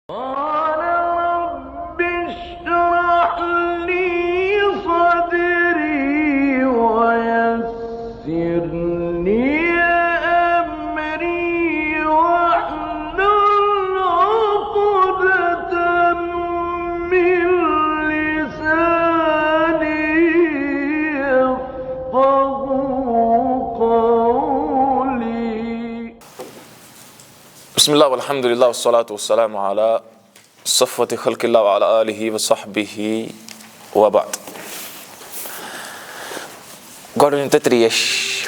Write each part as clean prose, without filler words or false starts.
قال رب اشرح لي صدري ويسر لي أمري واحلل عقدة من لساني يفقهوا قولي. بسم الله والحمد لله والصلاة والسلام على صفوة خلق الله وعلى آله وصحبه وبعد. Gordon Tetriyesh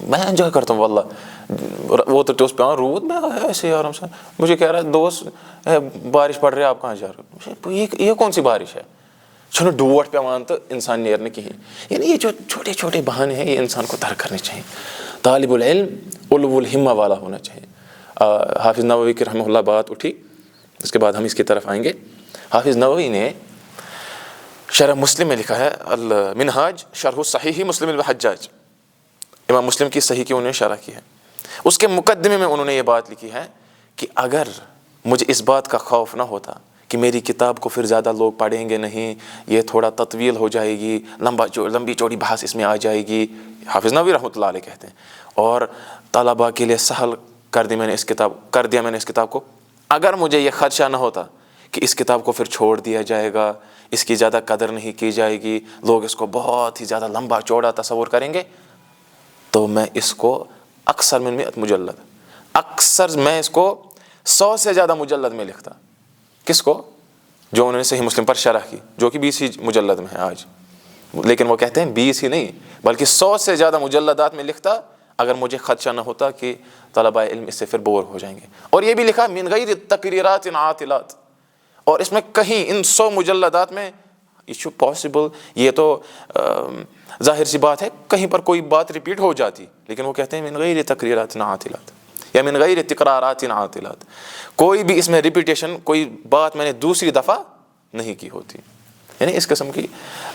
میں انجوائے کرتا ہوں واللہ. وہ تو ٹوس پہ رود میں ایسے ہی آرام سے مجھے کہہ رہا ہے دوست بارش پڑ رہی ہے آپ کہاں جا رہے ہو. یہ کون سی بارش ہے؟ چھنو ڈوٹ پیوان تو انسان نیرنے کہیں. یعنی یہ جو چھوٹے چھوٹے بہانے ہیں یہ انسان کو ترک کرنے چاہیے. طالب العلم علو الہمہ والا ہونا چاہیے. حافظ نووی کی رحمہ اللہ بات اٹھی, اس کے بعد ہم اس کی طرف آئیں گے. حافظ نووی نے شرح مسلم میں لکھا ہے المنہاج شرح صحیح مسلم الحجاج, امام مسلم کی صحیح کی انہوں نے شرح کی ہے. اس کے مقدمے میں انہوں نے یہ بات لکھی ہے کہ اگر مجھے اس بات کا خوف نہ ہوتا کہ میری کتاب کو پھر زیادہ لوگ پڑھیں گے نہیں, یہ تھوڑا تطویل ہو جائے گی, لمبی چوڑی بحث اس میں آ جائے گی, حافظ نووی رحمۃ اللہ علیہ کہتے ہیں, اور طلباء کے لیے سہل کر دیا میں نے اس کتاب کو, اگر مجھے یہ خدشہ نہ ہوتا کہ اس کتاب کو پھر چھوڑ دیا جائے گا, اس کی زیادہ قدر نہیں کی جائے گی, لوگ اس کو بہت ہی زیادہ لمبا چوڑا تصور کریں گے, تو میں اس کو اکثر من 100 مجلد, اکثر میں اس کو 100 سے زیادہ مجلد میں لکھتا. کس کو؟ جو انہوں نے صحیح مسلم پر شرح کی, جو کہ 20 ہی مجلد میں ہے آج, لیکن وہ کہتے ہیں 20 ہی نہیں بلکہ 100 سے زیادہ مجلدات میں لکھتا اگر مجھے خدشہ نہ ہوتا کہ طلباء علم اس سے پھر بور ہو جائیں گے. اور یہ بھی لکھا من غیر تقریرات عاطلات, اور اس میں کہیں ان 100 مجلدات میں ایشو پاسبل, یہ تو ظاہر سی بات ہے کہیں پر کوئی بات ریپیٹ ہو جاتی, لیکن وہ کہتے ہیں من غیر تقریرات عاطلات یا من غیر تکرارات عاطلات, کوئی بھی اس میں ریپیٹیشن, کوئی بات میں نے دوسری دفعہ نہیں کی ہوتی. یعنی اس قسم کی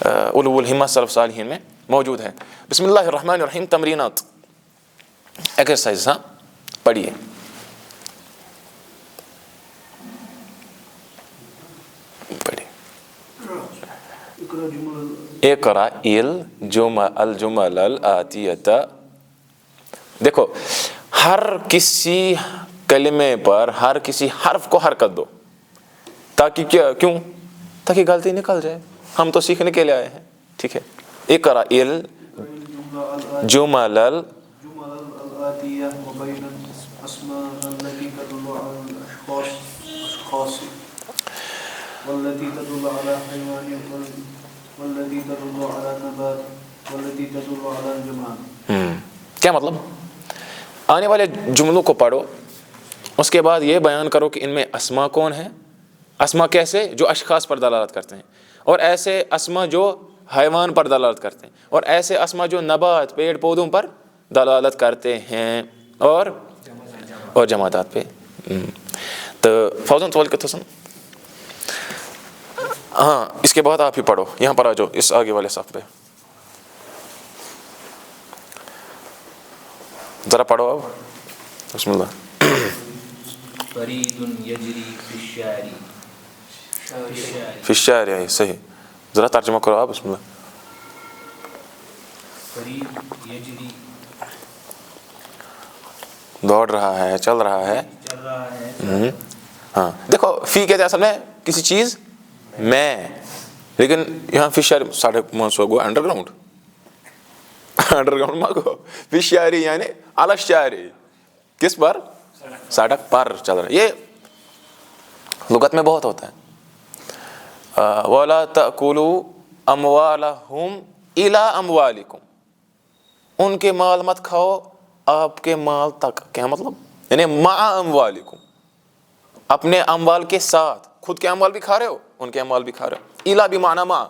علو الہمہ سلف صالحین میں موجود ہے. بسم اللہ الرحمن الرحیم. تمرینات, ایکسرسائز, ہاں پڑھیے. اقرأ الجمل الآتیۃ. دیکھو ہر کسی کلمے پر ہر کسی حرف کو حرکت دو, تاکہ کیوں؟ تاکہ غلطی نکل جائے. ہم تو سیکھنے کے لیے آئے ہیں, ٹھیک ہے. اقرأ الجمل الآتية وبين الأسماء التي تدل على الأشخاص والتي تدل على حيوان والتي تدل على نبات والتي تدل على الجماد. کیا مطلب؟ آنے والے جملوں کو پڑھو, اس کے بعد یہ بیان کرو کہ ان میں اسما کون ہیں. اسما کیسے؟ جو اشخاص پر دلالت کرتے ہیں, اور ایسے اسما جو حیوان پر دلالت کرتے ہیں, اور ایسے اسما جو نبات پیڑ پودوں پر دلالت کرتے ہیں, اور جمادات پہ. تو فوزن طول کے تھسن, ہاں اس کے بعد آپ ہی پڑھو, یہاں پر آ جاؤ اس آگے والے صف پہ, ذرا پڑھو اب. بسم اللہ. فرید یجری فی الشارع. فی الشارع, صحیح. ذرا ترجمہ کرو آپ. بسم اللہ. فرید یجری, دوڑ رہا ہے, چل رہا ہے. چل رہا ہے. ہاں دیکھو فی کہتے ہیں اصل میں کسی چیز میں, لیکن یہاں فی الشارع 550 گو انڈر گراؤنڈ مانگو. فی الشارع یعنی علی الشارع, کس پر؟ سڑک پر چل رہا ہے. یہ لغت میں بہت ہوتا ہے. وَلَا تَأْكُلُوا أَمْوَالَهُمْ إِلَىٰ أَمْوَالِكُمْ, ان کے مال مت کھاؤ آپ کے مال تک. کیا مطلب؟ یعنی مع اموالکم, اپنے اموال کے ساتھ. خود کے اموال بھی کھا رہے ہو, ان کے اموال بھی کھا رہے ہو. الا بمعنی مع,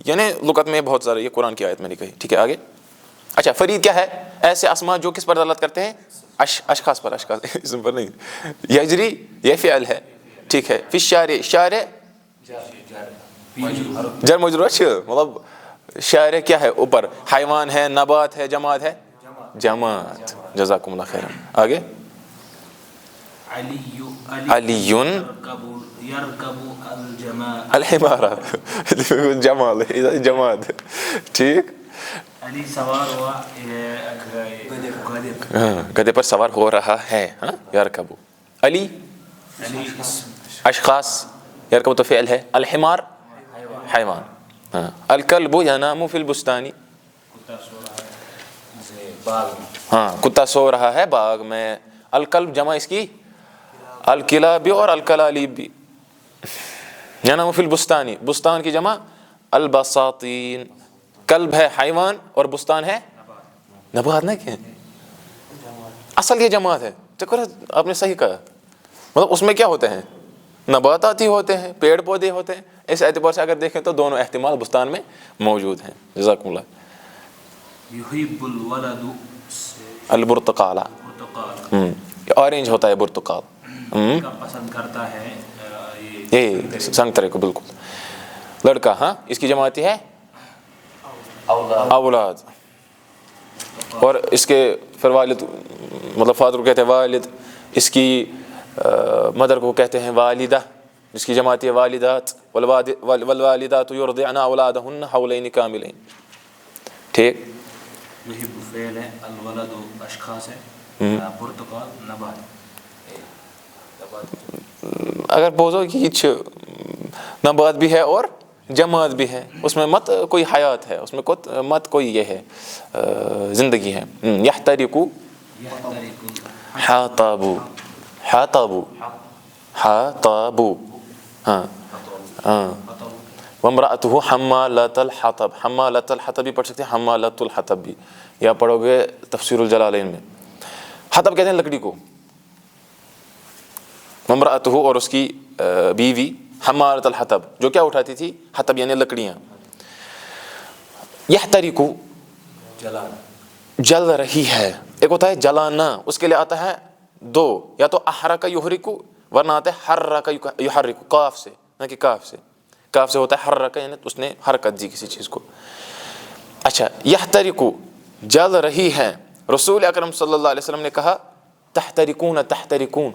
یعنی لغت میں بہت سارے, یہ قرآن کی آیت میں نے کہی, ٹھیک ہے. آگے. اچھا فرید کیا ہے؟ ایسے اسما جو کس پر دلالت کرتے ہیں؟ اشخاص پر. اشخاص اسم پر نہیں. یجری یہ فعل ہے, ٹھیک ہے. فی الشارع, شارع جر مجرور, مطلب شارع کیا ہے؟ اوپر. حیوان ہے, نبات ہے, جماد ہے, جماد. جزاکم اللہ خیرا. آگے. علی یرکب الحمار, جمال, جماد, ٹھیک. علی سوار ہوا گدھے پر سوار ہو رہا ہے. ہاں یرکب. علی اشخاص, یرکب تو فعل ہے. الحمار حیوان. ہاں. الکلب ینام فی البستان, ہاں کتا سو رہا ہے باغ میں. الکلب جمع اس کی الکلاب بھی اور الکلالب بھی. ینام فی البستان, بستان کی جمع البساطین. کلب ہے حیوان اور بستان ہے نبات نہیں کیا اصل یہ جماعت ہے. چکر آپ نے صحیح کہا, مطلب اس میں کیا ہوتے ہیں, نباتاتی ہوتے ہیں, پیڑ پودے ہوتے ہیں. اس اعتبار سے اگر دیکھیں تو دونوں احتمال بستان میں موجود ہیں. جزاکم اللہ. یحب الولد البرتقال, اورنج ہوتا ہے برتقال, کا پسند کرتا ہے یہ سنگترے کو. بالکل لڑکا. ہاں اس کی جماعتی ہے اولاد. اور اس کے پھر والد, مطلب فادر کو کہتے ہیں والد, اس کی مدر کو کہتے ہیں والدہ, جس کی جماعتی ہے والدات. والوالدات یرضعن اولادہن حولین کاملین. ٹھیک. یحب فعل ہے, الولد اشخاص ہے, پرتقال نبات. اگر بوزو کہ یہ نبات بھی ہے اور جماعت بھی ہے, اس میں مت کوئی حیات ہے, اس میں مت کوئی یہ ہے زندگی ہے. یحترق حطب, حطب, حطب. ہاں ہاں. وامرأته حمالۃ الحطب. حمالۃ الحطب بھی پڑھ سکتے ہیں, حمالۃ الحطب بھی, یا پڑھو گے تفسیر الجلالین میں. حطب کہتے ہیں لکڑی کو. وامرأته اور اس کی بیوی, حمالۃ الحطب جو کیا اٹھاتی تھی, حطب یعنی لکڑیاں. یحترق جل رہی ہے. ایک ہوتا ہے جلانا, اس کے لیے آتا ہے دو, یا تو احرق یحرق, ورنہ آتا ہے حرک یحرک, قاف سے نہ کہ کاف سے. کاف سے ہوتا ہے حرک, یعنی اس نے حرکت دی کسی چیز کو. اچھا, یحترق جل رہی ہے. رسول اکرم صلی اللہ علیہ وسلم نے کہا تحترقون تحترقون,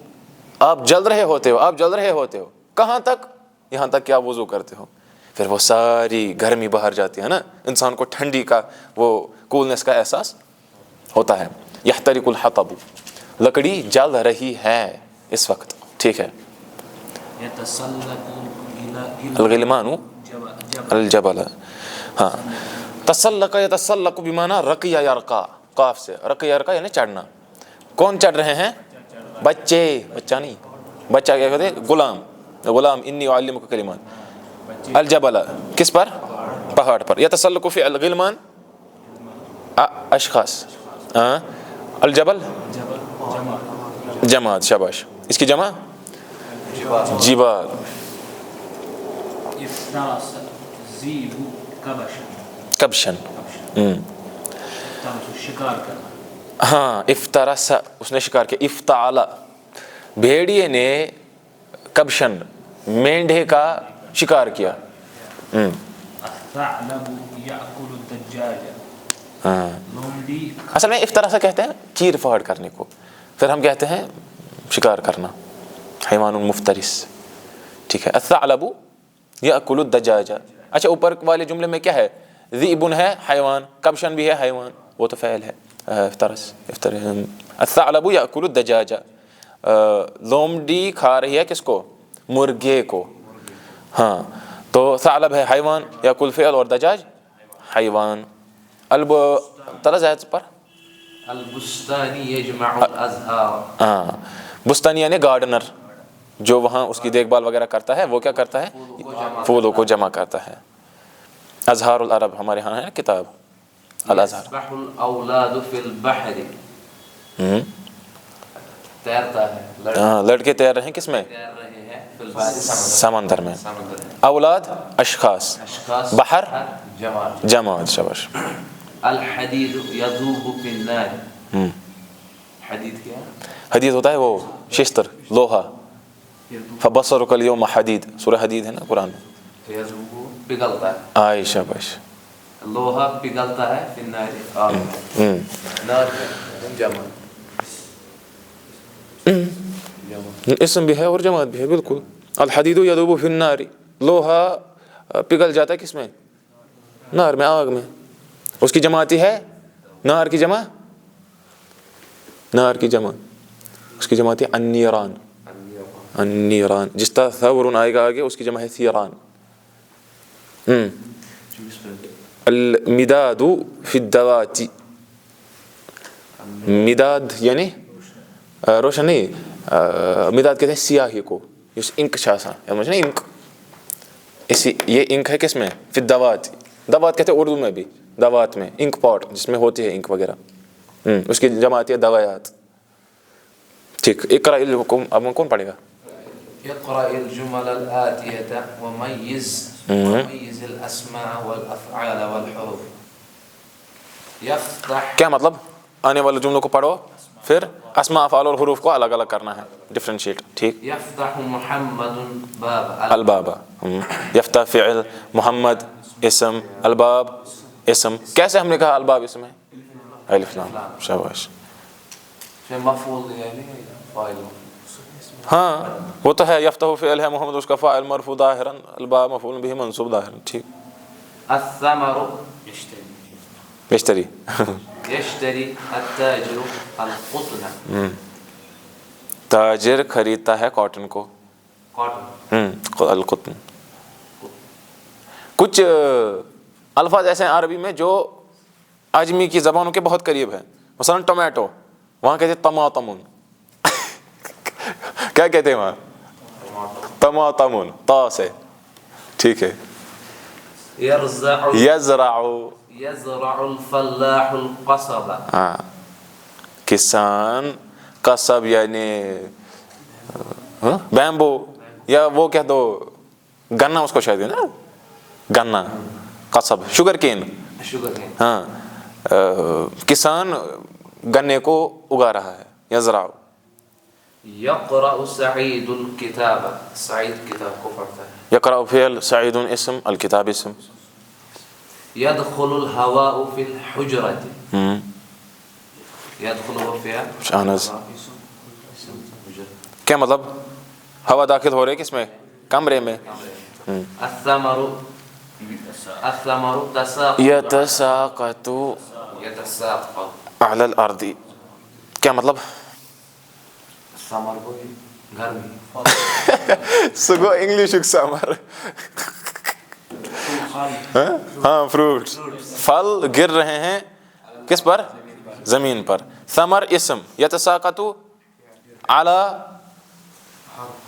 آپ جل رہے ہوتے ہو, آپ جل رہے ہوتے ہو. کہاں تک؟ یہاں تک کہ آپ وضو کرتے ہو. پھر وہ ساری گرمی باہر جاتی ہے نا, انسان کو ٹھنڈی کا وہ کولنس کا احساس ہوتا ہے. یحترق الحطب, لکڑی جل رہی ہے اس وقت. ٹھیک ہے. الغلمان الجبل. ہاں, تسلق یتسلق بمعنی رقی یرقا, قاف سے رقی یرقا یعنی چڑھنا. کون چڑھ رہے ہیں؟ بچے. بچہ نہیں, بچہ کیا کہتے ہیں؟ غلام. غلام انی اعلمک کلمات. الجبل کس پر؟ پہاڑ پر. یتسلق فی الغلمان اشخاص. الجبل جماعت. شاباش. اس کی جمع جبال. افترس ذیب کبشن. شکار کرنا. ہاں, افترس اس نے شکار کیا. افتعل بھیڑیے نے کبشن مینڈھے کا شکار کیا. الثعلب یأکل الدجاج. ہاں, لومڑی اصل میں افتراسا کہتے ہیں چیر پھاڑ کرنے کو, پھر ہم کہتے ہیں شکار کرنا, حیوان مفترس. ٹھیک ہے. الثعلب یأکل الدجاج. اچھا, اوپر والے جملے میں کیا ہے؟ ذئب ہے حیوان, کبشن بھی ہے حیوان, وہ تو فعل ہے افترس. الثعلب یأکل الدجاج, لومڑی کھا رہی ہے کس کو؟ مرغے کو. ہاں, تو ثعلب ہے حیوان, یأکل فعل, اور دجاج حیوان. طرز ہے پر البستانی یجمع الازہار. ہاں, بستانی یعنی گارڈنر, جو وہاں اس کی دیکھ بھال وغیرہ کرتا ہے, وہ کیا کرتا ہے؟ پھولوں کو جمع کرتا ہے. ازہار العرب ہمارے ہاں ہے کتاب الازہار. یسبح الاولاد فی البحر. تیرتا ہے ہاں, لڑکے تیر رہے ہیں کس میں؟ تیر رہے ہیں فی البحر, سمندر میں. سمندر میں. اولاد اشخاص, اشخاص بحر جماعت. جماعت. شاباش. الحدید یذوب فی النار. حدید کیا؟ حدید ہوتا ہے وہ شستر, لوہا. فبصرک الیوم حدید, سورہ حدید ہے نا قرآن میں. یذوب پگھلتا ہے. آئے شاباش. لوہا پگھلتا ہے فی النار, آگ میں. نار جمع اسم بھی ہے اور جماعت بھی ہے. بالکل. الحدید یذوب فی النار, لوہا پگھل جاتا ہے کس میں؟ نار میں, آگ میں. اس کی جماعتی ہے نار کی جمع, نار کی جمع اس کی جماعتی النیران. النیران. جس طرح ثور آئے گا آگے, اس کی جمع ہے ثیران. المداد فی الدوات. مداد یعنی روشن نہیں, مداد کہتے ہیں سیاہی کو, جس انک شاسا ہے انک. اسی یہ انک ہے کس میں؟ فی الدوات. دوات کہتے ہیں اردو میں بھی, دوات میں انک پاٹ جس میں ہوتی ہے انک وغیرہ. اس کی جمع آتی ہے دوایات. ٹھیک, اقرا اب کون پڑھے گا؟ اقرأ الجمل الآتية وميز الأسماء والأفعال والحروف. يفتح. کیا مطلب؟ آنے والے جملوں کو پڑھو پھر اسماء افعال اور حروف کو الگ الگ کرنا ہے, ڈفرینشیٹ. ٹھیک. يفتح محمد باب الباب. یفتح فعل, محمد اسم, الباب اسم. کیسے ہم نے کہا الباب اسم ہے؟ الف لام. شاباش. مفعول يعني فاعل. ہاں وہ تو ہے, یفتح فعل ہے, محمد اس کا فاعل مرفوع ظاہرا, الباب مفعول به منصوب ظاہرا. ٹھیک. الثمر یشتری. يشتري التاجر القطن. تاجر خریدتا ہے کاٹن کو. کاٹن. القطن. کچھ الفاظ ایسے ہیں عربی میں جو اجمی کی زبانوں کے بہت قریب ہیں. مثلا ٹومیٹو, وہاں کہتے ہیں طماطمون. کیا کہتے ہیں وہاں؟ طماطمون, تا سے. ٹھیک ہے. يزرع الفلاح القصب. ہاں, کسان قصب یعنی بیمبو, یا وہ کہہ دو گنا, اس کو شاید نا گنا, قصب شوگر کین. ہاں, کسان گنے کو اگا رہا ہے. یزرع. يقرأ سعيد الكتاب. سعيد کتاب کو پڑھتا ہے. یقرأ فعل, سعید اسم, الکتاب اسم. يدخل الهواء في الحجرة. يدخل هو فعل. شانز. کیا مطلب؟ ہوا داخل ہو رہی ہے کس میں؟ کمرے میں. الثمر تساقط. یتساقط علی الارض. کیا مطلب؟ ثمر کو گھر میں. سگو انگلش سمر. ہاں, فروٹ, پھل گر رہے ہیں کس پر؟ زمین پر. ثمر اسم, یتساقط علی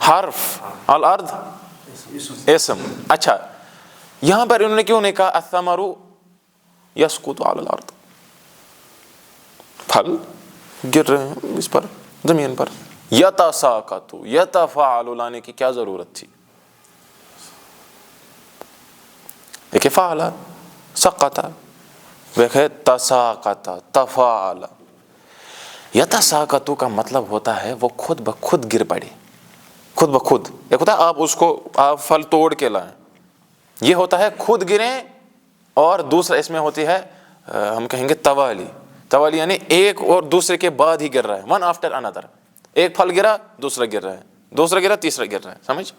حرف, الارض اسم. اچھا, یہاں پر انہوں نے کیوں نہیں کہا الثمر یسقط علی الارض؟ پھل گر رہے ہیں اس پر, زمین پر. یتساقط, یتفاعل لانے کی کیا ضرورت تھی؟ دیکھیں فعل, سقط, دیکھیں تساقط, تفاعل. یتساقط کا مطلب ہوتا ہے وہ خود بخود گر پڑے, خود بخود. ایک ہوتا ہے آپ اس کو آپ پھل توڑ کے لائیں, یہ ہوتا ہے خود گریں. اور دوسرا اس میں ہوتی ہے ہم کہیں گے توالی. توالی یعنی ایک اور دوسرے کے بعد ہی گر رہا ہے, ون آفٹر انادر. ایک پھل گرا, دوسرا گر رہا ہے, دوسرا گرا, تیسرا گر رہا ہے. سمجھ؟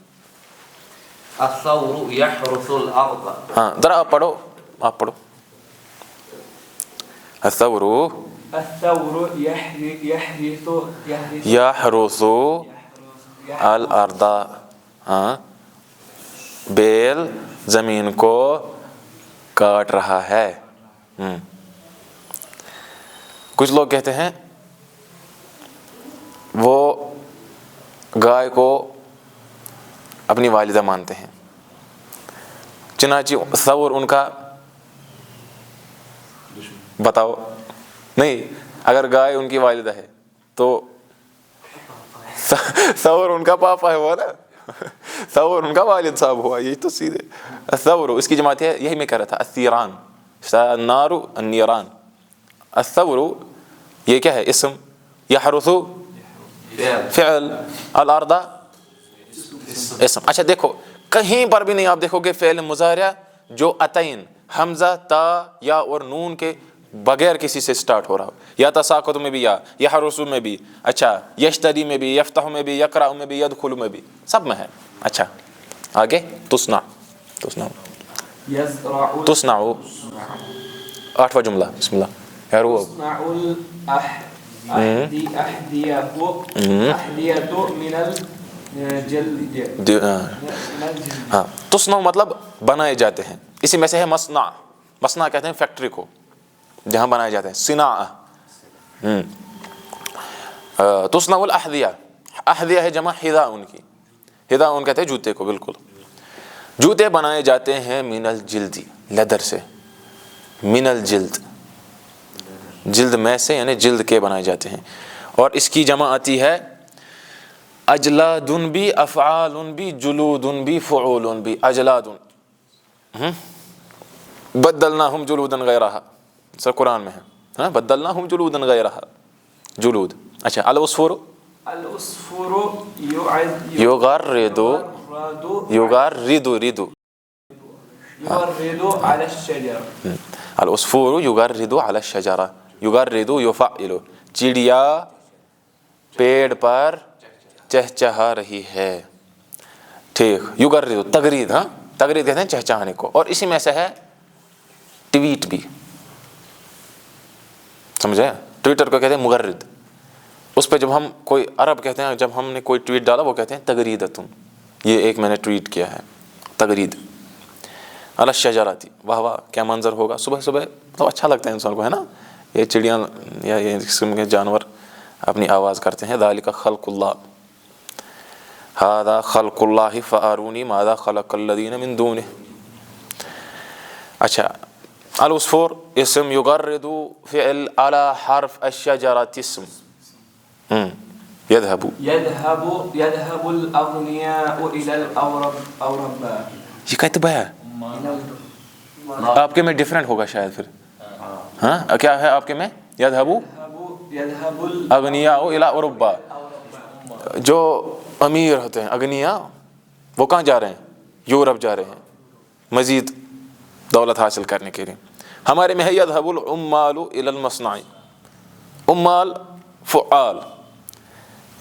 الثور يحرث الارض. ہاں, ذرا آپ پڑھو, آپ پڑھو. الثور يحرث الارض. ہاں, بیل زمین کو کاٹ رہا ہے. کچھ لوگ کہتے ہیں وہ گائے کو اپنی والدہ مانتے ہیں, چنانچہ ثور ان کا بتاؤ نہیں, اگر گائے ان کی والدہ ہے تو ثور ان کا پاپا ہے, ہوا نا, ثور ان کا والد صاحب ہوا. یہی تو سیدھے الثور, اس کی جماعت ہے, یہی میں کہہ رہا تھا, الثیران, النار, النیران. الثور یہ کیا ہے؟ اسم. یحرث فعل, الارض اسم. اچھا دیکھو, کہیں پر بھی نہیں آپ دیکھو گے فعل مضارع جو اتین, حمزہ, تا, یا اور نون کے بغیر کسی سے سٹارٹ ہو رہا ہو. یا تساقط میں بھی, یا یحرث میں بھی, اچھا یشتری میں بھی, یفتح میں بھی, یقرأ میں بھی, یدخل میں بھی, سب میں ہے. اچھا آگے, تصنع. تصنع 8واں جملہ. بسم اللہ. ہاں, تصنع مطلب بنائے جاتے ہیں. اسی میں سے ہے مصنع. مصنع کہتے ہیں فیکٹری کو جہاں بنائے جاتے ہیں, صناعہ. تصنع الاحذیہ, احذیہ ہے جمع حذاء ان کی. حذاء ان کہتے ہیں جوتے کو. بالکل, جوتے بنائے جاتے ہیں من الجلد, لیدر سے. من الجلد, جلد میں سے یعنی جلد کے بنائے جاتے ہیں. اور اس کی جمع آتی ہے اجلادن بھی، افعالن بھی، جلودن بھی، فعولن بھی. اجلادن بدلناہم جلودن غیرہا، سر قرآن میں ہے ہاں، بدلناہم جلودن غیرہا، جلود. اچھا العصفور العصفور یغرد ردو يغرد على الشجر. العصفور یغرد علی الشجرہ، یغرد یفعل، چڑیا پیڑ پر چہچہا رہی ہے. ٹھیک، یغرد تغرید، ہاں تغرید کہتے ہیں چہچہانے کو. اور اسی میں سے ہے ٹویٹ بھی، سمجھے؟ ٹویٹر کو کہتے ہیں مغرد. اس پہ جب ہم کوئی عرب کہتے ہیں، جب ہم نے کوئی ٹویٹ ڈالا وہ کہتے ہیں تغریدتن، یہ ایک میں نے ٹویٹ کیا ہے، تغرید. علی الشجرہ تھی، واہ واہ کیا منظر ہوگا صبح صبح. تو اچھا لگتا ہے انسان کو، ہے نا، یہ چڑیاں یا یہ قسم کے جانور اپنی آواز کرتے ہیں. ذالک خلق اللہ، ھذا خلق اللہ فارونی ماذا خلق الذین من دونہ. اچھا العصفور اسم، یغرد فعل، علی حرف، الشجرۃ اسم. یذهب يذهب الأغنياء إلى الأورباء. یہ کتبہ ہے آپ کے میں ڈیفرنٹ ہوگا شاید پھر. ہاں کیا ہے آپ کے میں؟ یذهب الاغنیاء الی اوروبا. جو امیر ہوتے ہیں اغنیاء، وہ کہاں جا رہے ہیں؟ یورپ جا رہے ہیں مزید دولت حاصل کرنے کے لیے. ہمارے میں ہے یذهب العمال الی المصنع. عمال فعال،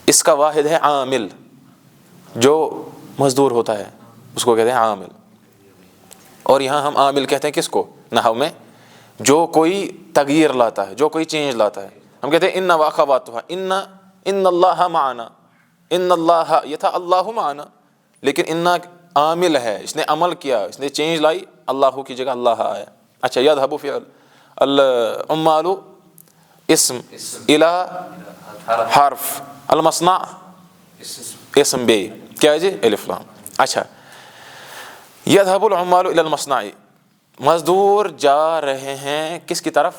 اس کا واحد ہے عامل، جو مزدور ہوتا ہے اس کو کہتے ہیں عامل. اور یہاں ہم عامل کہتے ہیں کس کو نحو میں؟ جو کوئی تغییر لاتا ہے، جو کوئی چینج لاتا ہے. ہم کہتے ہیں ان واخواتھا، ان اللہ معنا، ان اللہ، یہ تھا اللہ معنا، لیکن ان عامل ہے، اس نے عمل کیا، اس نے چینج لائی، اللہ کی جگہ اللہ آیا. اچھا یذهب فعل، العمال اسم، الی حرف، المصنع اسم بے، کیا ہے جی؟ الف لام. اچھا یذهب العمال الی المصنع، مزدور جا رہے ہیں کس کی طرف؟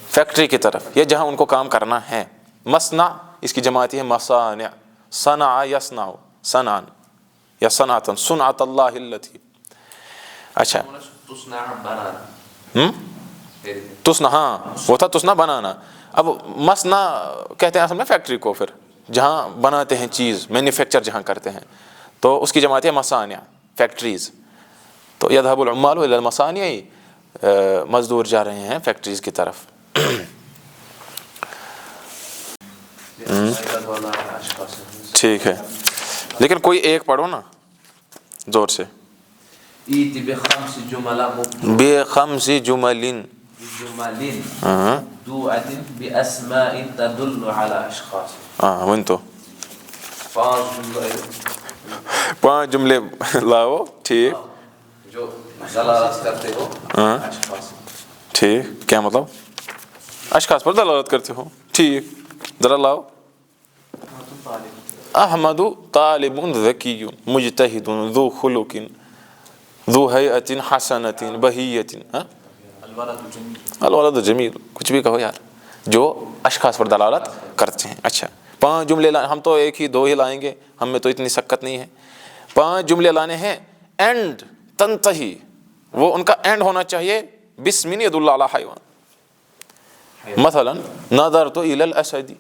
فیکٹری کی طرف، یا جہاں ان کو کام کرنا ہے. مصنع اس کی جمع آتی ہے مصانع، صنع یصنع، صنعا یا صنعتا، صنعت اللہ التی. اچھا تصنع بنانا، تصنع، ہاں وہ تھا تصنع بنانا. اب مصنع کہتے ہیں اصل میں فیکٹری کو، پھر جہاں بناتے ہیں چیز، مینوفیکچر جہاں کرتے ہیں، تو اس کی جمع آتی ہے مصانع، فیکٹریز. تو یذهب العمال الی المصانع، مزدور جا رہے ہیں فیکٹریز کی طرف. ٹھیک ہے، لیکن کوئی ایک پڑھو نا زور سے. ایت بخمس جمل، بخمس جمل، مبدوءۃ باسماء تدل علی اشخاص. ہاں ون تو 5 جملے لاؤ. ٹھیک، جو دلالت کرتے ہو اشخاص. ٹھیک، کیا مطلب؟ اشخاص پر دلالت کرتے ہو. ٹھیک، ذرا لاؤ. احمد طالب ذکی مجتہد ذو خلق ذو حیئۃ حسنۃ بہیۃ. الولد جمیل، کچھ بھی کہو یار، جو اشخاص پر دلالت کرتے ہیں. اچھا 5 جملے ہم تو ایک ہی 2 ہی لائیں گے، ہم میں تو اتنی سکت نہیں ہے. 5 جملے لانے ہیں. اینڈ تنتہی، وہ ان کا اینڈ ہونا چاہیے بسم یدل علی حیوان. مثلا نظرت الی الاسد،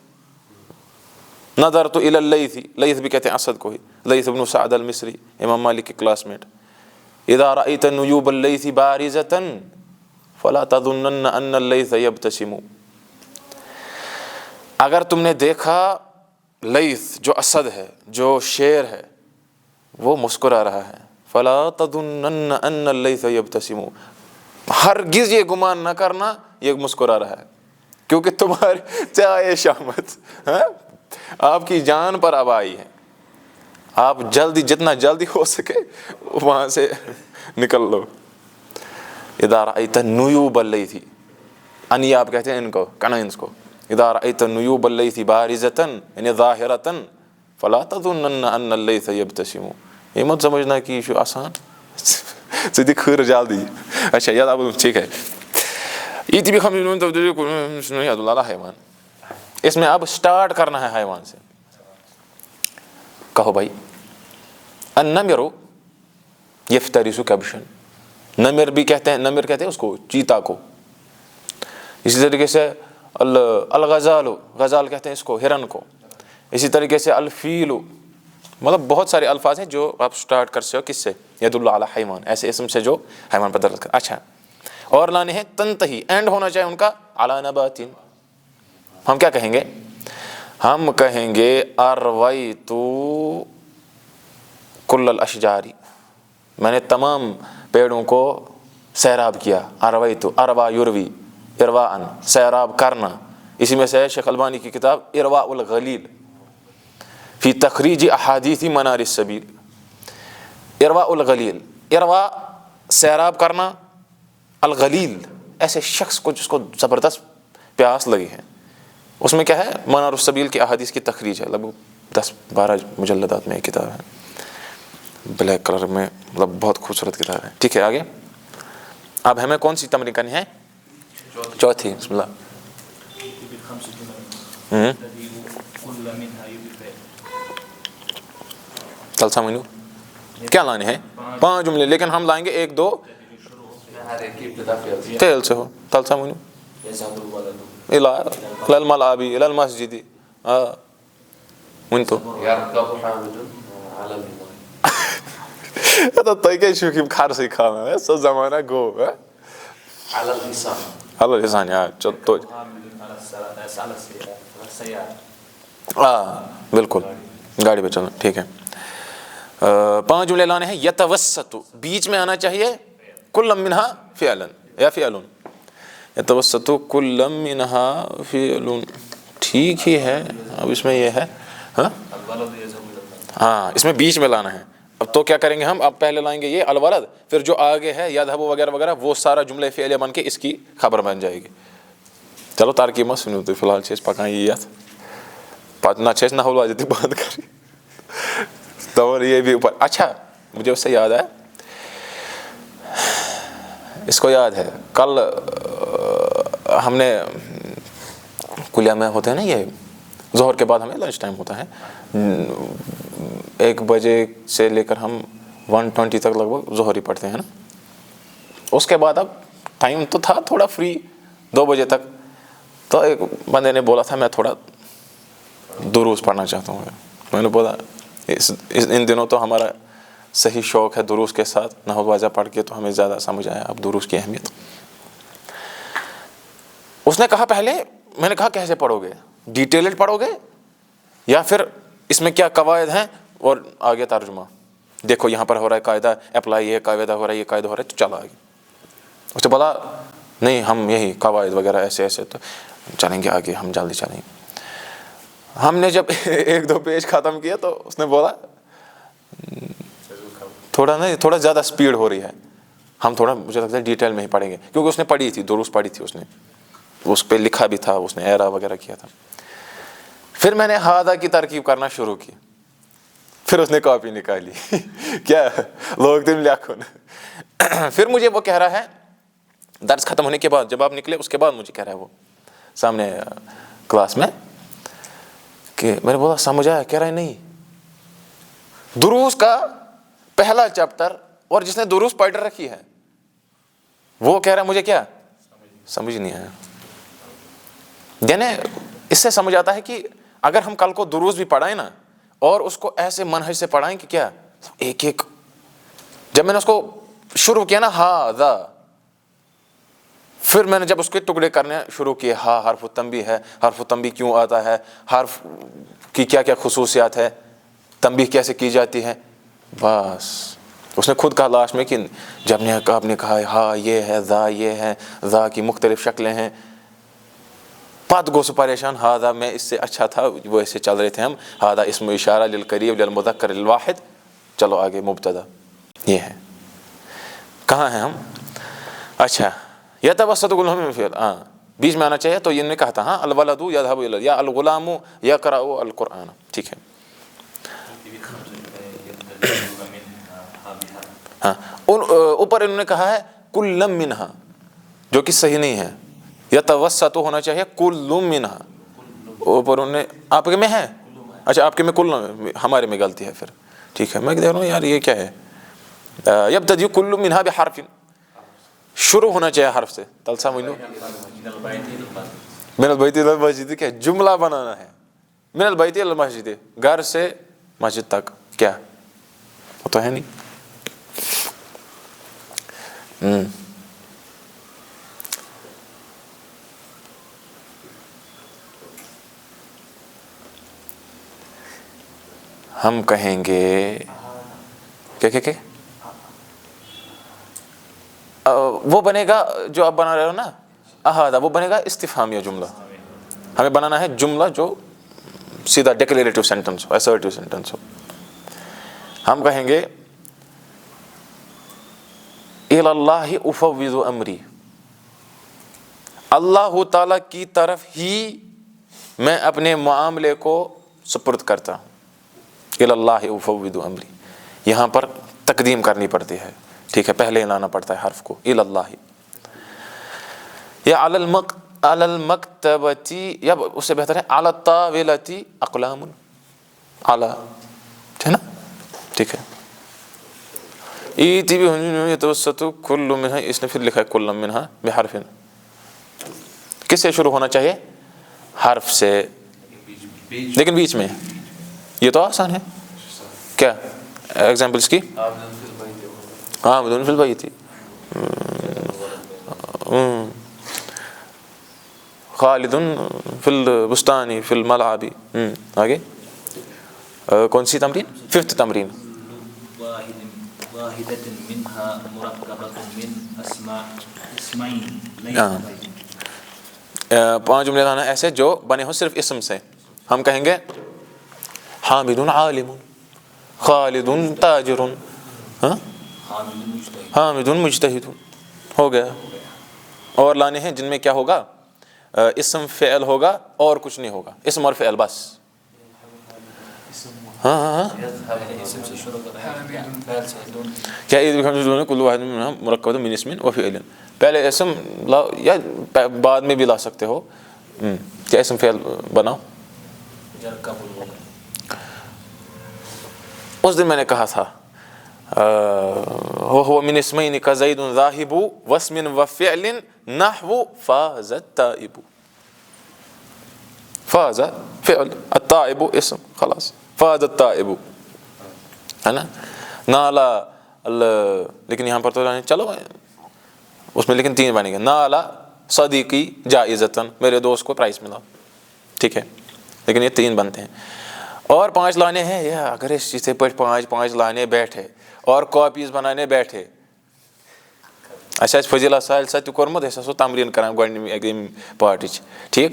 نظرت الی اللیث، لیث بھی کہتے ہیں اسد کو ہی، لیث بن سعد المصری، امام مالک کے کلاس میٹ. اذا رأیت نیوب اللیث بارزۃ فلا تظنن ان اللیث یبتسم. اگر تم نے دیکھا لیث جو اسد ہے، جو شیر ہے، وہ مسکرا رہا ہے، فلا تظنن ان اللیث یبتسم، ہرگز یہ گمان نہ کرنا یہ مسکرا رہا ہے، کیونکہ تمہاری چاہے شامت آپ کی جان پر اب آئی ہے. آپ جلدی، جتنا جلدی ہو سکے وہاں سے نکل لو. اذا رأیت نیوب اللیث، انیاب کہتے ہیں ان کو، کنائنس کو. اذا رأیت نیوب اللیث بارزۃ یعنی ظاہرۃ فلا تظنن ان اللیث یبتسم. یہ مت سمجھنا کہ یہ آسان سیدھی خیر جلدی. اچھا یاد آپ ٹھیک ہے. ایتی بھی خمسون تبدیل یدل علی حیوان. اس میں اب سٹارٹ کرنا ہے حیوان سے. کہو بھائی النمر یفترس کبشن. نمر بھی کہتے ہیں، نمر کہتے ہیں اس کو چیتا کو. اسی طریقے سے الغزال، غزال کہتے ہیں اس کو ہرن کو. اسی طریقے سے الفیل، مطلب بہت سارے الفاظ ہیں جو آپ سٹارٹ کر سکتے ہو کس سے، یدل علی حیوان، ایسے اسم سے جو حیوان پر دلالت کرے. اچھا اور لانے ہیں تنتہی، اینڈ ہونا چاہیے ان کا علی نبات. ہم کیا کہیں گے؟ ہم کہیں گے ارویت کل الاشجار، میں نے تمام پیڑوں کو سیراب کیا. ارویت، اروا یروی، ارواءً سیراب کرنا. اسی میں سے شیخ البانی کی کتاب ارواء الغلیل فی تخریج احادیث منار السبیل. ارواء الغلیل، ارواء سیراب کرنا، الغلیل ایسے شخص کو جس کو زبردست پیاس لگی ہے. اس میں کیا ہے؟ منار السبیل کی احادیث کی تخریج ہے. لگ بھگ 10-12 مجلدات میں ایک کتاب ہے، بلیک کلر میں، مطلب بہت خوبصورت کتاب ہے. ٹھیک ہے آگے. اب ہمیں کون سی تمرین کرنی ہے؟ چوتھی. بسم اللہ. تلسامینو کیا لانے ہیں؟ 5 جملے، لیکن ہم لائیں گے 1-2 ہر ایک کی ابتدا فعل سے. تیل سے ہو. تلسامینو الى الملعب الى المسجد. وانتو يركب حامد على الحمار. هذا الطريقة شو كيف خارسي خامة سو زمانة جو على الحصان. على الإنسان يا تو بالکل گاڑی پہ چلنا. ٹھیک ہے. 5 جملے لانے ہیں. یتوسط، بیچ میں آنا چاہیے کل منہا فعلا یا فعل. یتوسط کل منہا فعل. ٹھیک ہی ہے. اب اس میں یہ ہے ہاں اس میں بیچ میں لانا ہے. اب تو کیا کریں گے ہم؟ اب پہلے لائیں گے یہ الولد، پھر جو آگے ہے یذهب وغیرہ وغیرہ وہ سارا جملے فعلیہ بن کے اس کی خبر بن جائے گی. چلو ترکیب مت سنو تو فی الحال چیز پکائیں یہ نہ چیز نہ ہوا جاتی بند کری تو یہ بھی اوپر. اچھا مجھے اس سے یاد ہے، اس کو یاد ہے کل ہم نے کلیہ میں ہوتے ہیں نا، یہ ظہر کے بعد ہمیں لنچ ٹائم ہوتا ہے 1 بجے سے لے کر ہم 1:20 تک لگ بھگ ظہر ہی پڑھتے ہیں نا. اس کے بعد اب ٹائم تو تھا تھوڑا فری 2 بجے تک، تو ایک بندے نے بولا تھا میں تھوڑا دروس پڑھنا چاہتا ہوں. میں نے بولا ان دنوں تو ہمارا صحیح شوق ہے دروس کے ساتھ نحو واضح پڑھ کے، تو ہمیں زیادہ سمجھ آیا اب دروس کی اہمیت. اس نے کہا پہلے، میں نے کہا کیسے پڑھو گے؟ ڈیٹیلڈ پڑھو گے یا پھر اس میں کیا قواعد ہیں اور آگے ترجمہ؟ دیکھو یہاں پر ہو رہا ہے قاعدہ اپلائی، یہ قاعدہ ہو رہا ہے، یہ قاعدہ ہو رہا ہے، تو چلا آگے. اس نے بولا نہیں ہم یہی قواعد وغیرہ ایسے ایسے تو چلیں گے آگے، ہم جلدی چلیں گے. ہم نے جب 1-2 پیج ختم کیا تو اس نے بولا تھوڑا زیادہ سپیڈ ہو رہی ہے، ہم تھوڑا مجھے لگتا ہے ڈیٹیل میں ہی پڑھیں گے، کیونکہ اس نے پڑھی تھی دروس پڑھی تھی، اس نے اس پہ لکھا بھی تھا، اس نے اعراب وغیرہ کیا تھا. پھر میں نے ہادہ کی ترکیب کرنا شروع کی، پھر اس نے کاپی نکالی کیا لوگ تم لکھن. پھر مجھے وہ کہہ رہا ہے درس ختم ہونے کے بعد، جب آپ نکلے اس کے بعد مجھے کہہ رہا ہے وہ سامنے کلاس میں کہ میں نے بولا سمجھ آیا؟ کہہ رہا ہے نہیں، دروس کا پہلا چیپٹر اور جس نے دروس پڑھ رکھی ہے وہ کہہ رہا ہے مجھے کیا سمجھ نہیں آیا. یعنی اس سے سمجھ آتا ہے کہ اگر ہم کل کو دروس بھی پڑھائیں نا اور اس کو ایسے منہج سے پڑھائیں کہ کیا ایک ایک، جب میں نے اس کو شروع کیا نا ہاذا، پھر میں نے جب اس کے ٹکڑے کرنے شروع کیے، ہاں حرف التنبیہ ہے، حرف التنبیہ کیوں آتا ہے، حرف کی کیا کیا خصوصیات ہے، تنبیہ کیسے کی جاتی ہے، بس اس نے خود کہا لاسٹ میں کہ جب نے آپ نے کہا ہاں یہ ہے، ذا یہ ہے، ذا کی مختلف شکلیں ہیں، پت گو سے پریشان، ہاذا میں اس سے اچھا تھا وہ ایسے چل رہے تھے ہم، ہاذا اسم اشارہ للقریب للمذکر الواحد. چلو آگے مبتدا یہ ہے، کہاں ہیں ہم؟ اچھا یتوسط کل فعل، ہاں بیچ میں آنا چاہیے، تو یہ نے کہا تھا ہاں الولد یذهب الى یا الغلام یقرأ القرآن. ٹھیک ہے. ہاں اوپر انہوں نے کہا ہے کل منہا، جو کہ صحیح نہیں ہے، یتوسط ہونا چاہیے کل منہا، اوپر انہیں آپ کے میں ہے، اچھا آپ کے میں کل، ہمارے میں غلطی ہے پھر، ٹھیک ہے. میں دیکھ رہا ہوں یار یہ کیا ہے. یبتدئ کل منہا بحرف، شروع ہونا چاہیے حرف سے. تلسا مجھو من البیت الی المسجد، کیا جملہ بنانا ہے. من البیت الی المسجد، گھر سے مسجد تک، کیا وہ تو ہے نہیں. ہم کہیں گے کیا وہ بنے گا جو آپ بنا رہے ہو نا احادہ، وہ بنے گا استفہامیہ جملہ. ہمیں بنانا ہے جملہ جو سیدھا ڈیکلیریٹو سینٹنس ہو، ایسرٹیو سینٹنس ہو. ہم کہیں گے الی اللہ افوض امری، اللہ تعالیٰ کی طرف ہی میں اپنے معاملے کو سپرد کرتا ہوں. الی اللہ افوض امری، یہاں پر تقدیم کرنی پڑتی ہے، ٹھیک ہے، پہلے لانا پڑتا ہے حرف کو. الی اللہ یا علی المکتبتی، یا اس سے بہتر ہے علی الطاولتی اقلام، اعلیٰ، ہے نا، ٹھیک ہے. ایتی یتوسط کل منہا، اس نے پھر لکھا ہے کل منہا بحرف. کس سے شروع ہونا چاہیے؟ حرف سے، لیکن بیچ میں. یہ تو آسان ہے. کیا ایگزامپلس کی؟ ہاں بدون فی البیت، خالد فی البستان فی الملعب. آگے کون سی تمرین؟ 5th تمرین. واحدۃ منها مرکبۃ من اسمین لیس بیت. 5 جملے لانا ایسے جو بنے ہوں صرف اسم سے. ہم کہیں گے حامد عالم، خالد تاجر، حامد مجتہد، ہو گیا. اور لانے ہیں جن میں کیا ہوگا؟ اسم فعل ہوگا اور کچھ نہیں ہوگا، اسم اور فعل بس. ہاں اسم سے شروع کرنا ہے، فعل سے دون. کیا کل واحد منہا مرکبۃ من اسم و فعل، پہلے اسم لاؤ یا بعد میں بھی لا سکتے ہو. کیا اسم فعل بناؤ. قبول ہوگا. اس دن میں نے کہا تھا وهو من اسمین كزید ذاہب واسم وفعل نحو فاز التائب. فاز فعل، التائب اسم، خلاص فاز التائب، ہے نا. نالا لیکن یہاں پر تو چلو اس میں لیکن 3 بنے گے. نالا صدیقی جائزتاً، میرے دوست کو پرائز ملا، ٹھیک ہے، لیکن یہ 3 بنتے ہیں. اور 5 لانے ہیں، یا اگر اس چیز سے 5 لانے بیٹھے اور کاپیز بنانے بیٹھے. اچھا فضیلہ ساحل سا کورمت سو تمرین کران گۄڈنِمہِ پارٹٕچ، ٹھیک.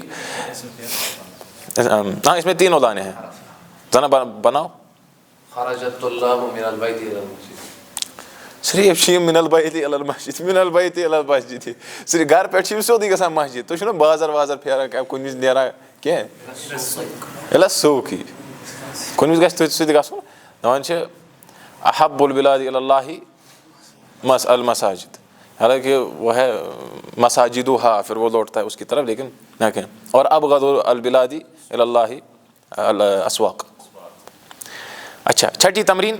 ہاں اس میں 3 لانے ہیں. ذرا بناؤ. خرج الطلاب من البيت الى المسجد. صرف چھ من البیت الی المسجد، من البیت الی المسجد، صرف گھر پٮ۪ٹھ چھِ سیوٚدُے گژھان مسجد. تُہۍ چھُو نا بازر وازر پھیران کُنہِ وِزِ نیران کینٛہہ الا سوقی، کُنہِ وِزِ گژھِ تٔتھۍ سۭتۍ گژھُن. دپان چھِ احب البلاد الی اللہ المساجد، حالانکہ وہ ہے مساجدها، پھر وہ لوٹتا ہے اس کی طرف، لیکن نہ کہیں. اور ابغض البلاد الی اللہ الاسواق. اچھا 6ٹھی تمرین.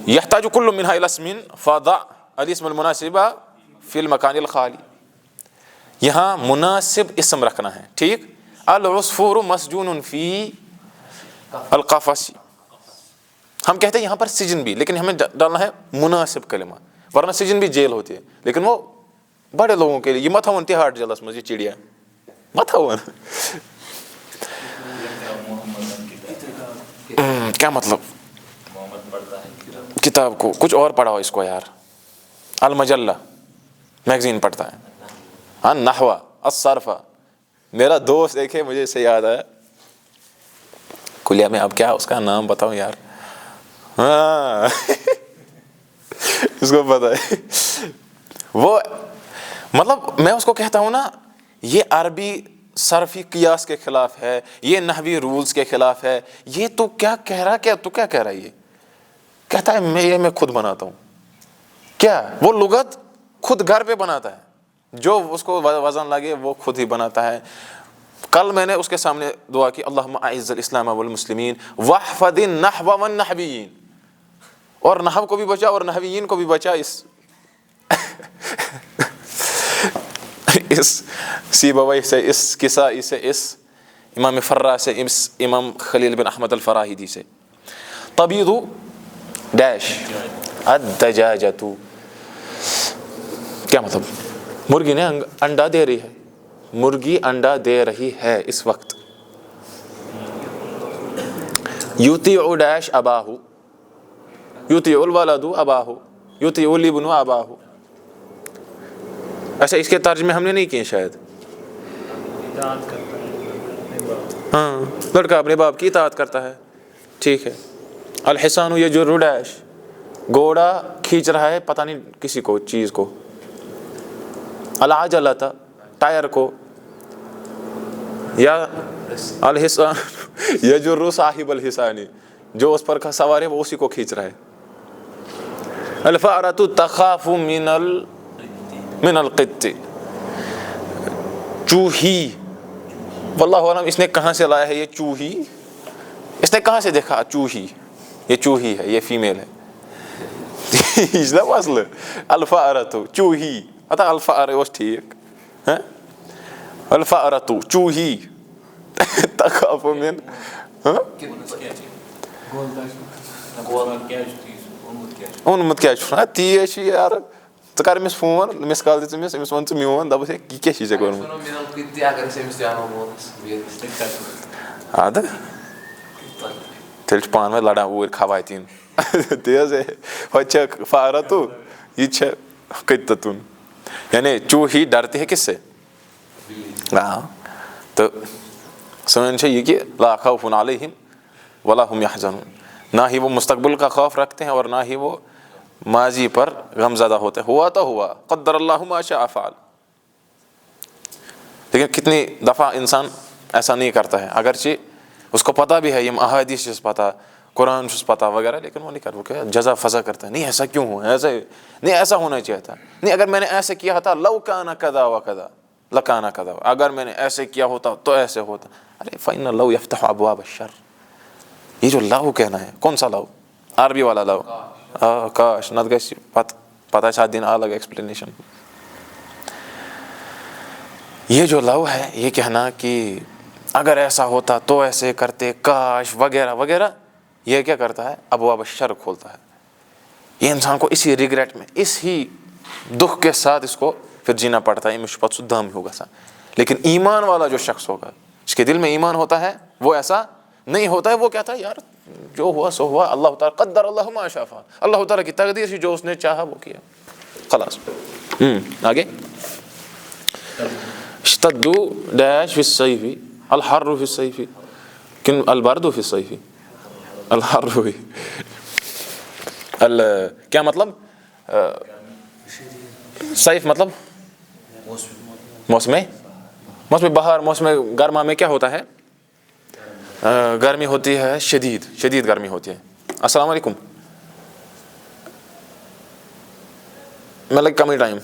یحتاج کل منہا الی اسم فضع الاسم المناسب فی المکان الخالی. یہاں مناسب اسم رکھنا ہے، ٹھیک. العصفور مسجون فی القفص. ہم کہتے ہیں یہاں پر سجن بھی، لیکن ہمیں ڈالنا ہے مناسب کلمہ، ورنہ سجن بھی جیل ہوتی ہے، لیکن وہ بڑے لوگوں کے لیے. یہ مت ہون تہاڑ جیلس مز یہ چڑیا مت ہون. کیا مطلب؟ کتاب کو کچھ اور پڑھاؤ اس کو یار. المجلہ میگزین پڑھتا ہے. ہاں نحوہ الصرف. میرا دوست ایک ہے، مجھے اس سے یاد آیا کلیہ میں، اب کیا اس کا نام بتاؤ یار. ہاں اس کو پتا ہے. وہ مطلب میں اس کو کہتا ہوں نا یہ عربی صرفی قیاس کے خلاف ہے، یہ نحوی رولز کے خلاف ہے، یہ تو کیا کہہ رہا، کیا تو کیا کہہ رہا ہے. یہ کہتا ہے میں خود بناتا ہوں. کیا وہ لغت خود گھر پہ بناتا ہے. جو اس کو وزن لگے وہ خود ہی بناتا ہے. کل میں نے اس کے سامنے دعا کی اللہم اعز الاسلام والمسلمین واحفظ النحو والنحویین, اور نحو کو بھی بچا اور نحویین کو بھی بچا اس سیبویہ سے, اس کسائی سے, اس امام فرا سے, اس امام خلیل بن احمد الفراہیدی سے. تبیض ڈیش الدجاجۃ, کیا مطلب؟ مرغی نے انڈا دے رہی ہے, مرغی انڈا دے رہی ہے اس وقت. یطیع ڈیش اباہ, یطیع الولد اباہ, یطیع الابن اباہ. اچھا اس کے ترجمے ہم نے نہیں کیے شاید. ہاں لڑکا اپنے باپ کی اطاعت کرتا ہے, ٹھیک ہے. الحصان یجر ڈیش, گھوڑا کھینچ رہا ہے پتہ نہیں کسی کو, چیز کو. العجلۃ ٹائر کو. یا الحصان یجر صاحب الحصان, جو اس پر سوار ہے وہ اسی کو کھینچ رہا ہے. الفأرۃ تخاف من القط, چوہی. واللہ اعلم اس نے کہاں سے لایا ہے یہ چوہی, اس نے کہاں سے دیکھا چوہی, یہ چوہی ہے, یہ فیمیل ہے. مسئلہ الفأرۃ چوہی, اتا الفأر اوس ٹھیک ہے. الفأرۃ چوہی تخاف من اونمت کیا چھُ تی چھُ یار, ژٕ کر أمِس فون, مِس کال دِ ژٕ أمِس, أمِس وَن ژٕ میون, دَپُس ہے یہِ کیٛاہ چھُے ژےٚ کوٚرمُت. اَدٕ تیٚلہِ چھِ پانہٕ ؤنۍ لڑان اوٗرۍ خواتیٖن. تی حظ ہوٚتہِ چھےٚ فأرَتُ, یہِ تہِ چھےٚ قطتُن, یعنی چوہی ڈرتی ہے کس سے. ہاں تو سمجھ ہے یہ کہ لا خوف علیہم ولا هم يحزنون, نہ ہی وہ مستقبل کا خوف رکھتے ہیں اور نہ ہی وہ ماضی پر غم زدہ ہوتے ہیں. ہوا تو ہوا, قدر اللہ ما شاء فعل. لیکن کتنی دفعہ انسان ایسا نہیں کرتا ہے, اگرچہ اس کو پتہ بھی ہے یہ احادیث چھس پتہ, قرآن چھس پتہ وغیرہ, لیکن وہ نہیں کرتا, وہ کیا جزا فضا کرتا ہے. نہیں ایسا کیوں ہوا, ایسا نہیں, ایسا ہونا چاہیے تھا, نہیں اگر میں نے ایسے کیا تھا لو کان کذا و کذا لکان کذا, اگر میں نے ایسے کیا ہوتا تو ایسے ہوتا. ارے فإن لو یفتح ابواب الشر, یہ جو لو کہنا ہے کون سا لو, عربی والا لو, کاش نت گژھِ پتہ چھا دِنۍ الگ ایکسپلینیشن. یہ جو لو ہے یہ کہنا کہ اگر ایسا ہوتا تو ایسے کرتے, کاش وغیرہ وغیرہ, یہ کیا کرتا ہے, ابواب الشر کھولتا ہے. یہ انسان کو اسی ریگریٹ میں, اس ہی دکھ کے ساتھ اس کو پھر جینا پڑتا ہے. امس پتہ سہ دم ہیو گژھان. لیکن ایمان والا جو شخص ہوگا, اس کے دل میں ایمان ہوتا ہے, وہ ایسا نہیں ہوتا ہے. وہ کہتا ہے یار جو ہوا سو ہوا, اللہ تعالیٰ قدر اللہ ما شاء فعل, اللہ تعالیٰ کی تقدیر سے جو اس نے چاہا وہ کیا, خلاص. آگے اشتد ڈیش فی الصیف, الحر فی الصیف, کن البرد فی الصیف, الحر فی کیا مطلب, صیف مطلب موسم بہار, موسم گرما میں کیا ہوتا ہے, گرمی ہوتی ہے, شدید گرمی ہوتی ہے. السلام علیکم, میں لگ کم ہی ٹائم.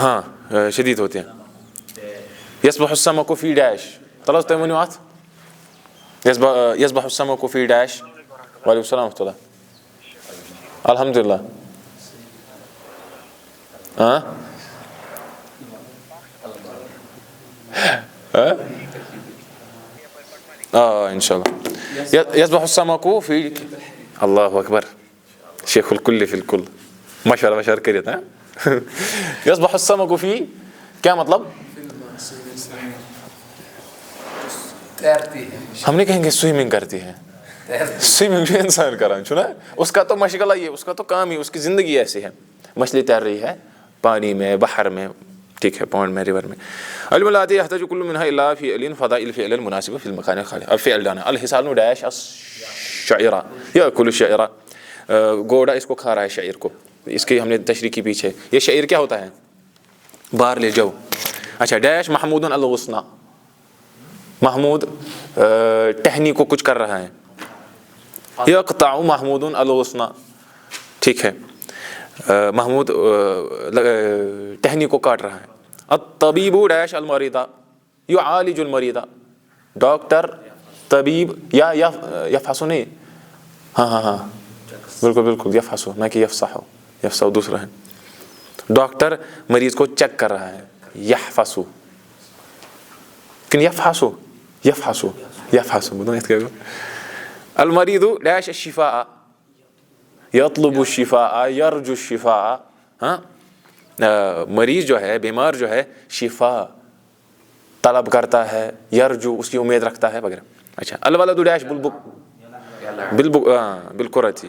ہاں شدید ہوتی ہیں. یصبح السمک فی ڈیش, تلو تُہۍ ؤنِو اَتھ, یصبح السمک فی ڈیش. وعلیکم السلام ورحمۃ اللہ. الحمدللہ. ہاں انشاء اللہ. یصبح السمک فی, اللہ اکبر, شیخ الکل فی الکل, مشورہ کٔرِتھ. یصبح السمک فی کیا مطلب, ہم نہیں کہیں گے سوئمنگ کرتی ہے, سوئمنگ جو انسان کران چھُ نا, اس کا تو مشغلہ یہ, اس کا تو کام ہی, اس کی زندگی ایسی ہے. مچھلی تیر رہی ہے پانی میں, بحر میں, ٹھیک ہے, پونڈ میں, ریور میں. علم الآتی يحتاج كل منها إلى فعل فضاء الفعل المناسب في المكان الخالي. الفعل ڈانا, الحصان ڈیش الشعيرة يأكل الشعيرة, گھوڑا اس کو کھا رہا ہے شعیر کو. اس کی ہم نے تشریح کی پیچھے. یہ شعیر کیا ہوتا ہے, بارلے, جو. اچھا ڈیش محمود الغصن, محمود ٹہنی کو کچھ کر رہا ہے. یقطع محمود الغصن, ٹھیک ہے. محمود ٹہنی کو کاٹ رہا ہے. الطبیب ڈیش المریضہ یعالج المریضہ. ڈاکٹر طبیب یا یفحص نہیں, ہاں بالکل بالکل یفحص, نہ کہ یفصح. یفصح دوسرا ہے. ڈاکٹر مریض کو چیک کر رہا ہے. یحفظ کن یفحص یفحص یفحص بدون یت کرو. المریض ڈیش الشفاء یطلب الشفاء یرجو الشفاء. ہاں مریض جو ہے, بیمار جو ہے, شفا طلب کرتا ہے, یرجو اس کی امید رکھتا ہے وغیرہ. اچھا. الولد ڈیش بالکرتی.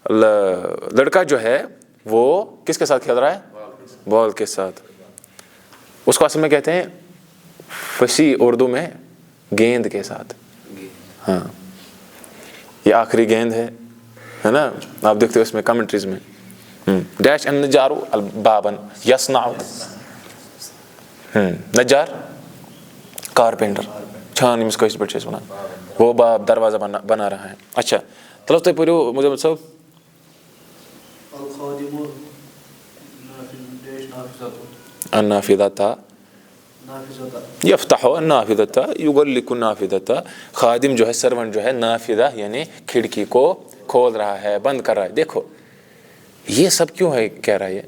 لڑکا جو ہے وہ کس کے ساتھ کھیل رہا ہے؟ بال کے ساتھ. اس کو اصل میں کہتے ہیں فصیح اردو میں گیند کے ساتھ. ہاں یہ آخری گیند ہے نا, آپ دیکھتے ہو اس میں کمنٹریز میں. ڈیش النجار البابن یصنع. نجار کارپینٹر چھان ییٚمِس کٲشِر پٲٹھۍ چھِ أسۍ وَنان, وہ باب دروازہ بنا رہا ہے. اچھا چلو تُہۍ پٔرِو مُجَمِل صٲب. النافذة یفتح النافذة یغلق النافذة. خادم جو ہے, سرونٹ جو ہے, نافذہ یعنی کھڑکی کو کھول رہا ہے, بند کر رہا ہے. دیکھو یہ سب کیوں ہے کہہ رہا ہے,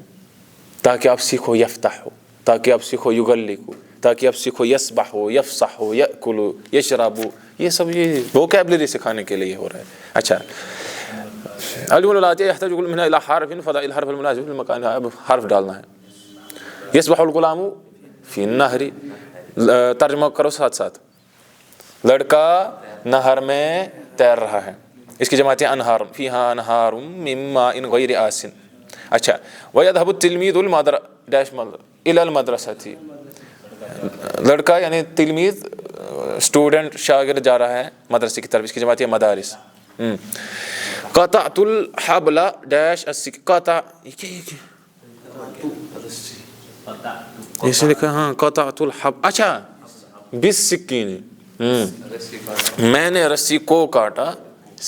تاکہ آپ سیکھو یفتح ہو, تاکہ آپ سیکھو یغلق ہو, تاکہ آپ سیکھو یسبح ہو, یفصح ہو, یأکل ہو, یشرب ہو. یہ سب یہ ووکیبلری سکھانے کے لیے ہو رہا ہے. اچھا. علم الولادیہ يحتاج منها الى حرف فضع الحرف المناسب في المكان. اب حرف ڈالنا ہے. یسبح الغلام فی النہر. ترجمہ کرو ساتھ ساتھ. لڑکا نہر میں تیر رہا ہے. اس کی جماعت ہے انہار, فیہا انہار من ماء غیر آسن. اچھا. ویذهب التلمیذ الى المدرسة. لڑکا یعنی تلمیذ, اسٹوڈنٹ, شاگرد جا رہا ہے مدرسے کی طرف. اس کی جماعت ہے مدارس. قطعت الحبل ڈیش قطع, اسے لکھا ہاں قطعت الحبل. اچھا بالسکین, میں نے رسی کو کاٹا,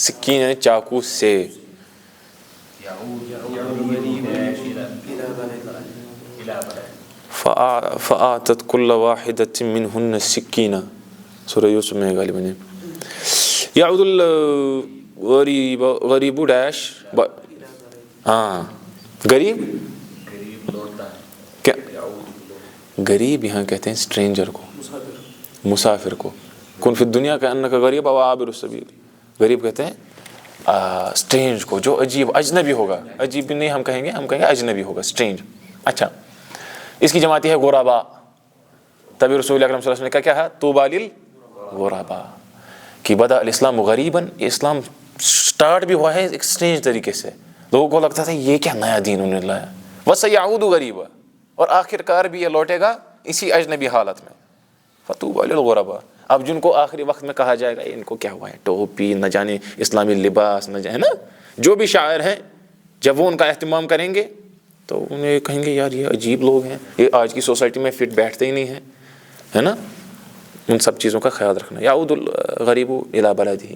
سکین یعنی چاقو سے. فآتت كل واحدة منهن سکینہ. سورہ یوسف میں غالباً. یعود الغریب غریب ڈیش ہاں غریب کیا, غریب یہاں کہتے ہیں اسٹرینجر کو, مسافر کو. کن فی الدنیا کأنک غریب او عابر السبیل. غریب کہتے ہیں اسٹرینج کو, جو عجیب اجنبی ہوگا. عجیب نہیں ہم کہیں گے اجنبی ہوگا, اسٹرینج. اچھا. اس کی جماعت ہے غربا. تبھی رسول اکرم صلی اللہ علیہ وسلم نے کیا ہے, طوبی للغربا کہ بدا الاسلام غریباً. یہ اسلام سٹارٹ بھی ہوا ہے ایک اسٹرینج طریقے سے. لوگوں کو لگتا تھا یہ کیا نیا دین انہوں نے لایا. وسیعود غریبا, اور آخر کار بھی یہ لوٹے گا اسی اجنبی حالت میں. فطوبی للغربا. اب جن کو آخری وقت میں کہا جائے گا ان کو کیا ہوا ہے, ٹوپی, نہ جانے اسلامی لباس, نہ جانے نا جو بھی شاعر ہیں, جب وہ ان کا اہتمام کریں گے تو انہیں کہیں گے یار یہ عجیب لوگ ہیں, یہ آج کی سوسائٹی میں فٹ بیٹھتے ہی نہیں ہیں, ہے نا. ان سب چیزوں کا خیال رکھنا. یعود الغریب الی بلدہ.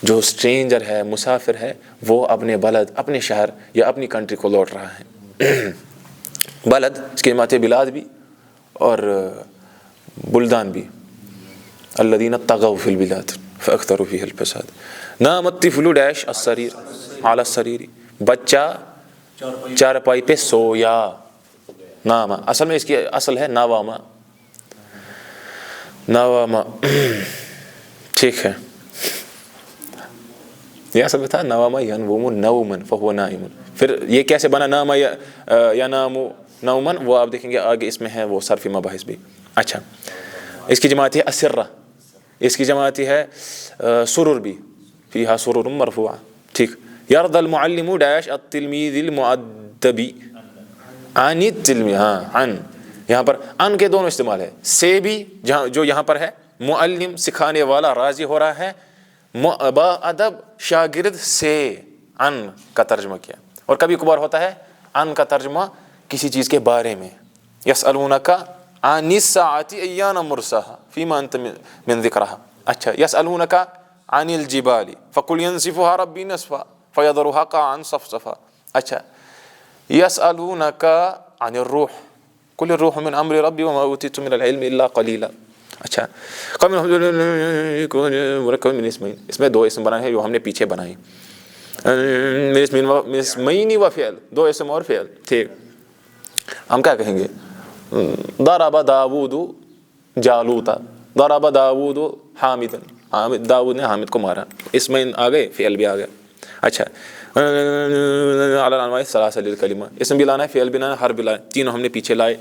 جو اسٹرینجر ہے, مسافر ہے, وہ اپنے بلد, اپنے شہر یا اپنی کنٹری کو لوٹ رہا ہے. بلد اس کے ماتے بلاد بھی اور بلدان بھی. الذین طغوا فی البلاد فاکثروا فیہا الفساد. نام الطفل ڈیش السریر علی السریر. بچہ چارپائی پہ سویا. نام اصل میں اس کی اصل ہے نواما. نواما ٹھیک ہے. یہ اصل میں تھا نواما ینوم نوما فہو نائم. پھر یہ کیسے بنا ناما ینام نوما, وہ آپ دیکھیں گے آگے اس میں ہے وہ صرفی مباحث بھی. اچھا. اس کی جماعت ہے اسرہ. اس کی جماعت ہے سرر بھی, فیہا سرر مرفوعہ. ٹھیک. یرضى المعلم ڈیش التلمیذ المؤدبی عن التلمیذ. ہاں عن, یہاں پر ان کے دونوں استعمال ہے. سے بھی جہاں جو یہاں پر ہے, معلم سکھانے والا راضی ہو رہا ہے, با ادب شاگرد سے ان کا ترجمہ کیا. اور کبھی کبھار ہوتا ہے ان کا ترجمہ کسی چیز کے بارے میں. یسألونک عن الساعة ایان مرساها فیما انت من ذکرها. اچھا. یسألونک عن الجبال فقل ينسفها ربی نسفا فيذرها قاعا صفصفا. اچھا. یسألونک عن الروح قل الروح من امر ربی وما اوتیتم من العلم الا قلیلا. اچھا اس میں 2 اسم بنائے ہیں جو ہم نے پیچھے بنائے. اسمین و فعل 2 اسم اور فعل. ٹھیک ہم کیا کہیں گے؟ ضرب داود جالوتا ضرب داود حامدا داود نے حامد کو مارا. اسمین آ گئے فعل بھی آ گیا. اچھا علی الانواع الثلاثہ للکلمہ اسم بھی لانا ہے فعل بھی لانا ہے حرف بھی لانا ہے. تینوں ہم نے پیچھے لائے.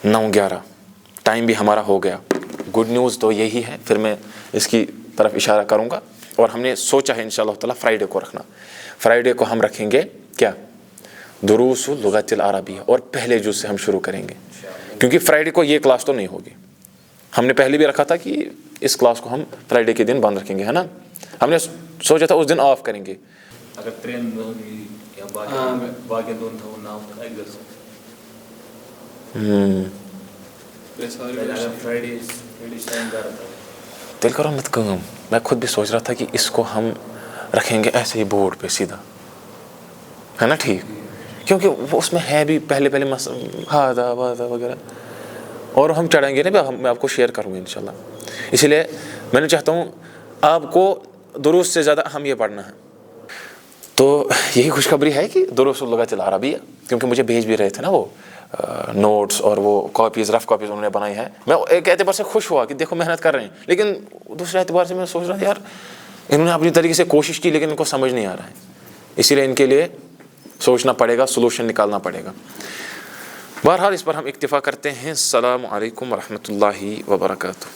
9:11 ٹائم بھی ہمارا ہو گیا. گڈ نیوز تو یہی ہے پھر میں اس کی طرف اشارہ کروں گا. اور ہم نے سوچا ہے انشاءاللہ تعالیٰ فرائیڈے کو رکھنا. فرائیڈے کو ہم رکھیں گے کیا؟ دروس اللغت العربیہ اور پہلے جز سے ہم شروع کریں گے کیونکہ فرائیڈے کو یہ کلاس تو نہیں ہوگی. ہم نے پہلے بھی رکھا تھا کہ اس کلاس کو ہم فرائیڈے کے دن بند رکھیں گے ہے نا. ہم نے سوچا تھا اس دن آف کریں گے. اگر ٹرین میں ہوگی یا باقی دون تھا وہ نام تھا ایک درس فرائیڈے ٹائم کر رہا تھا. دل کرو مت کام. میں خود بھی سوچ رہا تھا کہ اس کو ہم رکھیں گے ایسے ہی بورڈ پہ سیدھا ہے نا. ٹھیک کیونکہ وہ اس میں ہے بھی پہلے ہادا وادا وغیرہ اور ہم چڑھیں گے نا. میں آپ کو شیئر کروں گا انشاءاللہ. اسی لیے میں نے چاہتا ہوں آپ کو دروس سے زیادہ اہم یہ پڑھنا ہے. تو یہی خوشخبری ہے کہ دروس اللغت العربیہ کیونکہ مجھے بھیج بھی رہے تھے نا وہ نوٹس اور وہ کاپیز رف کاپیز انہوں نے بنائی ہیں. میں ایک اعتبار سے خوش ہوا کہ دیکھو محنت کر رہے ہیں لیکن دوسرے اعتبار سے میں سوچ رہا تھا یار انہوں نے اپنی طریقے سے کوشش کی لیکن ان کو سمجھ نہیں آ رہا ہے. اسی لیے ان کے لیے سوچنا پڑے گا سولوشن نکالنا پڑے گا. بہرحال اس پر ہم اکتفا کرتے ہیں. السلام علیکم ورحمۃ اللہ وبرکاتہ.